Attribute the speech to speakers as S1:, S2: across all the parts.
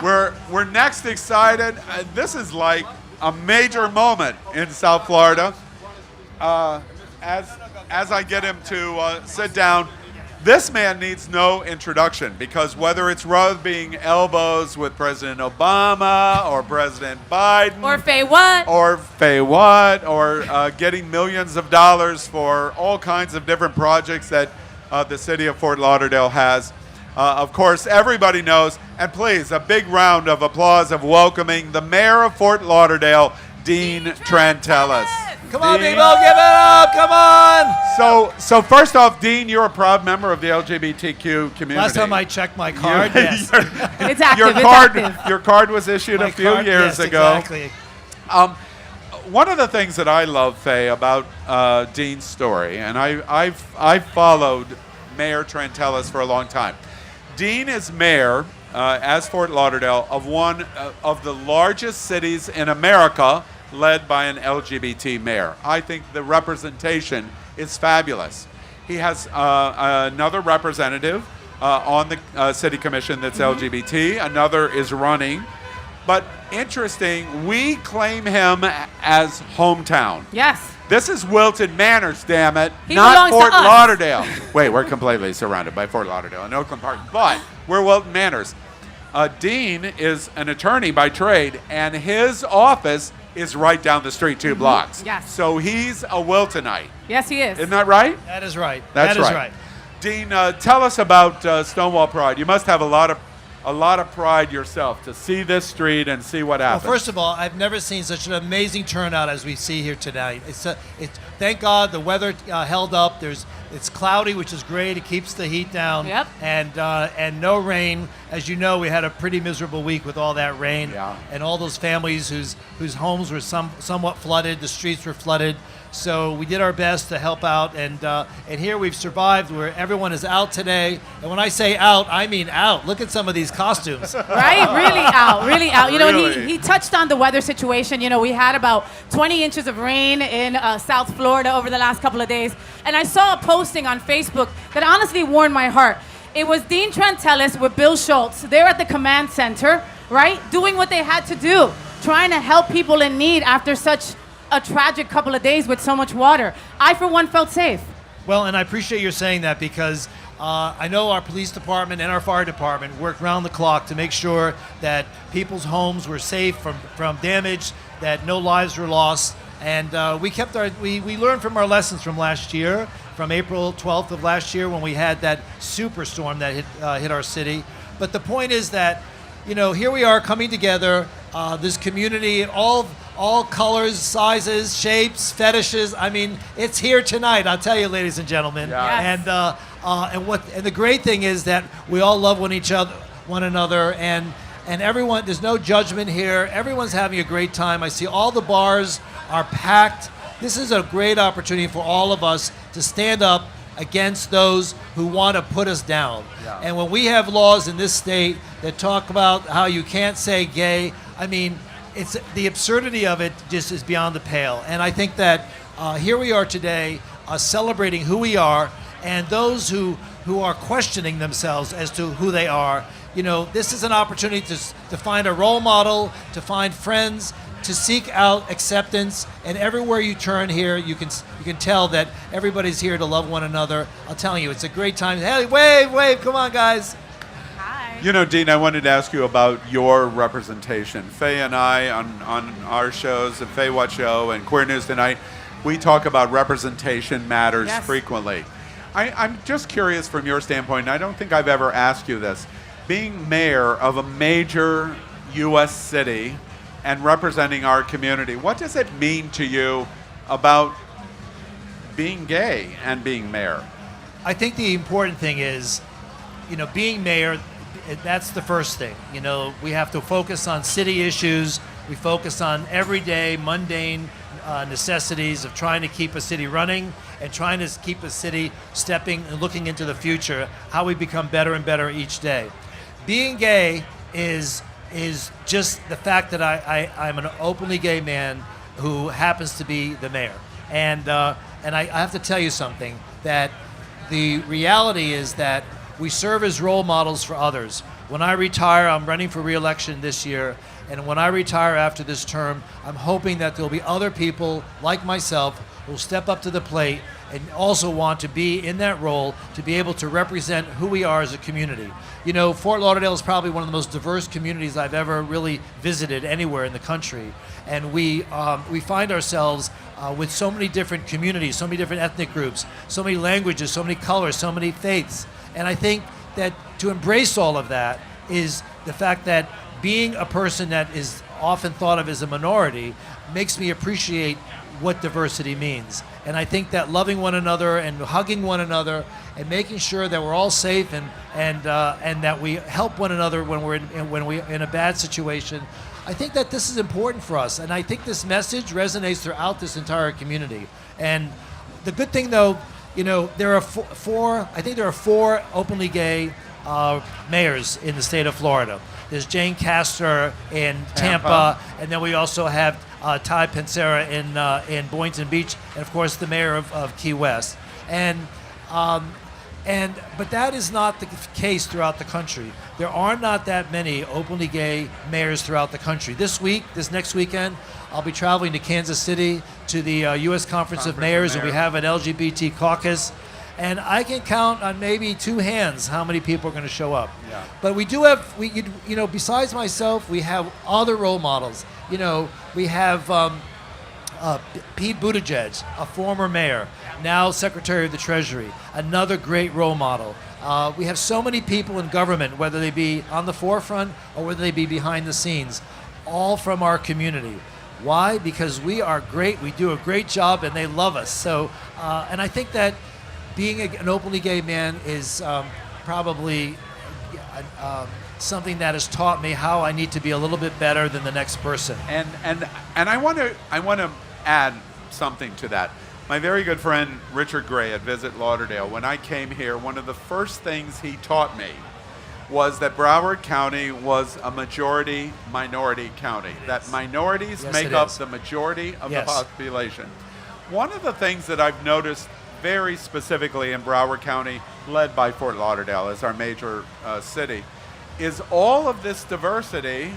S1: We're next excited. This is like a major moment in South Florida. As I get him to sit down, this man needs no introduction because whether it's rubbing elbows with President Obama or President Biden
S2: or Faye Watt
S1: or getting millions of dollars for all kinds of different projects that the city of Fort Lauderdale has. Of course, everybody knows, and please, a big round of applause of welcoming the mayor of Fort Lauderdale, Dean Trantalis.
S3: Come on, people, give it up, come on!
S1: So first off, Dean, you're a proud member of the LGBTQ community.
S3: Last time I checked my card, yes.
S2: It's active,
S1: your card was issued a few years ago.
S3: Exactly.
S1: One of the things that I love, Faye, about Dean's story, and I've followed Mayor Trantalis for a long time. Dean is mayor, as Fort Lauderdale, of one of the largest cities in America, led by an LGBT mayor. I think the representation is fabulous. He has another representative on the city commission that's LGBT. Another is running. But interesting, we claim him as hometown.
S2: Yes.
S1: This is Wilton Manors, damn it,
S2: He
S1: not
S2: belongs
S1: Fort
S2: to us.
S1: Lauderdale. Wait, we're completely surrounded by Fort Lauderdale and Oakland Park, but we're Wilton Manors. Dean is an attorney by trade, and his office is right down the street 2 blocks.
S2: Yes.
S1: So he's a Wiltonite.
S2: Yes, he is.
S1: Isn't that right?
S3: That is right.
S1: That's
S3: that is
S1: right. Dean, tell us about Stonewall Pride. You must have a lot of pride yourself to see this street and see what happens.
S3: Well, first of all, I've never seen such an amazing turnout as we see here tonight. Thank God the weather held up. It's cloudy, which is great. It keeps the heat down.
S2: Yep.
S3: And no rain. As you know, we had a pretty miserable week with all that rain.
S1: Yeah.
S3: And all those families whose homes were somewhat flooded. The streets were flooded. So we did our best to help out, and here we've survived where everyone is out today. And when I say out, I mean out. Look at some of these costumes.
S2: Right? Really out. You know,
S1: Really?
S2: he touched on the weather situation. You know, we had about 20 inches of rain in South Florida over the last couple of days. And I saw a posting on Facebook that honestly warmed my heart. It was Dean Trantalis with Bill Schultz. They're at the command center, right? Doing what they had to do, trying to help people in need after such a tragic couple of days with so much water. I, for one, felt safe.
S3: Well, and I appreciate your saying that because I know our police department and our fire department worked round the clock to make sure that people's homes were safe from damage, that no lives were lost. And we learned from our lessons from last year, from April 12th of last year when we had that superstorm that hit our city. But the point is that, you know, here we are coming together, this community, all colors, sizes, shapes, fetishes. I mean, it's here tonight. I'll tell you, ladies and gentlemen.
S1: Yeah.
S2: Yes.
S3: And the great thing is that we all love one another, and everyone. There's no judgment here. Everyone's having a great time. I see all the bars are packed. This is a great opportunity for all of us to stand up against those who want to put us down.
S1: Yeah.
S3: And when we have laws in this state that talk about how you can't say gay, I mean, it's the absurdity of it just is beyond the pale. And I think that here we are today celebrating who we are, and those who are questioning themselves as to who they are. You know, this is an opportunity to find a role model, to find friends, to seek out acceptance. And everywhere you turn here, you can tell that everybody's here to love one another. I'm telling you, it's a great time. Hey, wave, come on, guys.
S1: You know, Dean, I wanted to ask you about your representation. Faye and I, on our shows, the Faye What Show and Queer News Tonight, we talk about representation matters frequently. I'm just curious from your standpoint, and I don't think I've ever asked you this. Being mayor of a major U.S. city and representing our community, what does it mean to you about being gay and being mayor?
S3: I think the important thing is, you know, being mayor, that's the first thing. You know, we have to focus on city issues. We focus on everyday, mundane necessities of trying to keep a city running and trying to keep a city stepping and looking into the future, how we become better and better each day. Being gay is just the fact that I'm an openly gay man who happens to be the mayor. And I have to tell you something, that the reality is that we serve as role models for others. when I retire, I'm running for re-election this year, and when I retire after this term, I'm hoping that there'll be other people like myself who will step up to the plate and also want to be in that role to be able to represent who we are as a community. You know, Fort Lauderdale is probably one of the most diverse communities I've ever really visited anywhere in the country. And we find ourselves with so many different communities, so many different ethnic groups, so many languages, so many colors, so many faiths. And I think that to embrace all of that is the fact that being a person that is often thought of as a minority makes me appreciate what diversity means. And I think that loving one another and hugging one another and making sure that we're all safe and that we help one another when we're in a bad situation, I think that this is important for us. And I think this message resonates throughout this entire community. And the good thing, though, you know, there are four openly gay mayors in the state of Florida. There's Jane Castor in Tampa, and then we also have Ty Pancera in Boynton Beach, and of course the mayor of Key West. But that is not the case throughout the country. There are not that many openly gay mayors throughout the country. This next weekend, I'll be traveling to Kansas City to the U.S. Conference of Mayors, and we have an LGBT caucus. And I can count on maybe two hands how many people are going to show up.
S1: Yeah.
S3: But we do have, you know, besides myself, we have other role models. You know, we have Pete Buttigieg, a former mayor, now Secretary of the Treasury, another great role model. We have so many people in government, whether they be on the forefront or whether they be behind the scenes, all from our community. Why? Because we are great, we do a great job, and they love us. So, and I think that being an openly gay man is probably something that has taught me how I need to be a little bit better than the next person.
S1: And I want to add something to that. My very good friend Richard Gray at Visit Lauderdale, when I came here, one of the first things he taught me was that Broward County was a majority-minority county, that minorities make up the majority of the population. One of the things that I've noticed very specifically in Broward County, led by Fort Lauderdale as our major city, is all of this diversity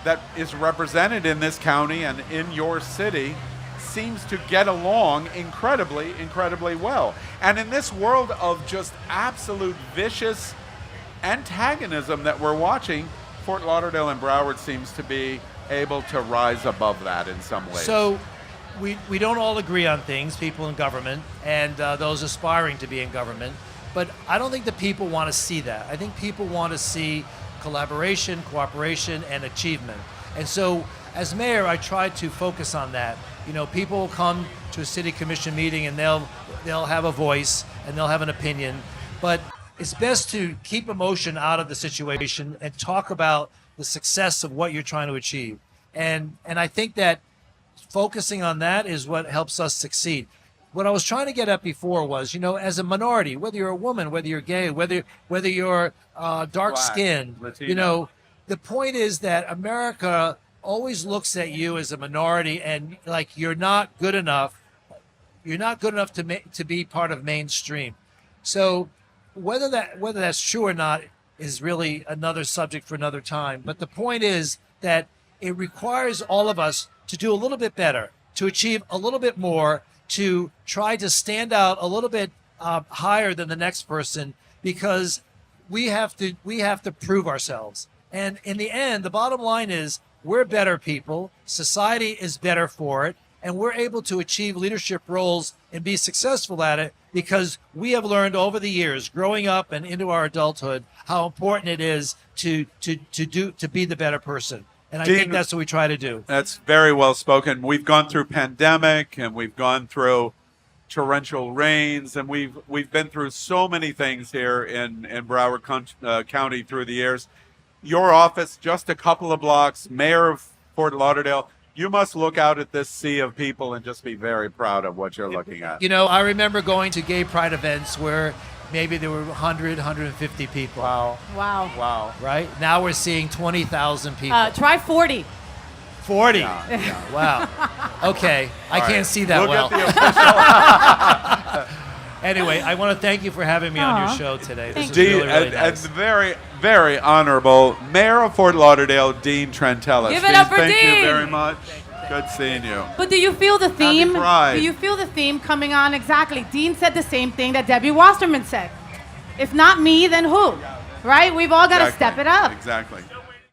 S1: that is represented in this county and in your city seems to get along incredibly well. And in this world of just absolute vicious antagonism that we're watching, Fort Lauderdale and Broward seems to be able to rise above that in some ways.
S3: So we don't all agree on things, people in government and those aspiring to be in government, but I don't think the people want to see that. I think people want to see collaboration, cooperation, and achievement. And so as mayor, I try to focus on that. You know, people will come to a city commission meeting and they'll have a voice and they'll have an opinion, but it's best to keep emotion out of the situation and talk about the success of what you're trying to achieve. And I think that focusing on that is what helps us succeed. What I was trying to get at before was, you know, as a minority, whether you're a woman, whether you're gay, whether you're dark-skinned, you know, the point is that America always looks at you as a minority and like you're not good enough. You're not good enough to be part of mainstream. So whether that's true or not is really another subject for another time. But the point is that it requires all of us to do a little bit better, to achieve a little bit more, to try to stand out a little bit higher than the next person, because we have to prove ourselves. And in the end, the bottom line is we're better people, society is better for it, and we're able to achieve leadership roles and be successful at it because we have learned over the years, growing up and into our adulthood, how important it is to be the better person. And I think that's what we try to do.
S1: That's very well spoken. We've gone through pandemic and we've gone through torrential rains, and we've been through so many things here in Broward County through the years. Your office, just a couple of blocks, Mayor of Fort Lauderdale, you must look out at this sea of people and just be very proud of what you're looking at.
S3: You know, I remember going to gay pride events where maybe there were 100, 150 people.
S1: Wow.
S2: Wow.
S1: Wow.
S3: Right? Now we're seeing 20,000 people.
S2: Try 40.
S3: 40.
S1: Yeah.
S3: Wow. Okay. I can't see that
S1: Look
S3: well.
S1: at the official.
S3: Anyway, I want to thank you for having me on your show today. This is
S2: Thank you.
S3: really nice.
S1: And very, very honorable Mayor of Fort Lauderdale, Dean Trantalis.
S2: Give it up for
S1: Thank
S2: Dean.
S1: you very much. Good seeing you.
S2: But do you feel the theme?
S1: Pride.
S2: Do you feel the theme coming on? Exactly. Dean said the same thing that Debbie Wasserman said. If not me, then who? Right? We've all got to step it up.
S1: Exactly.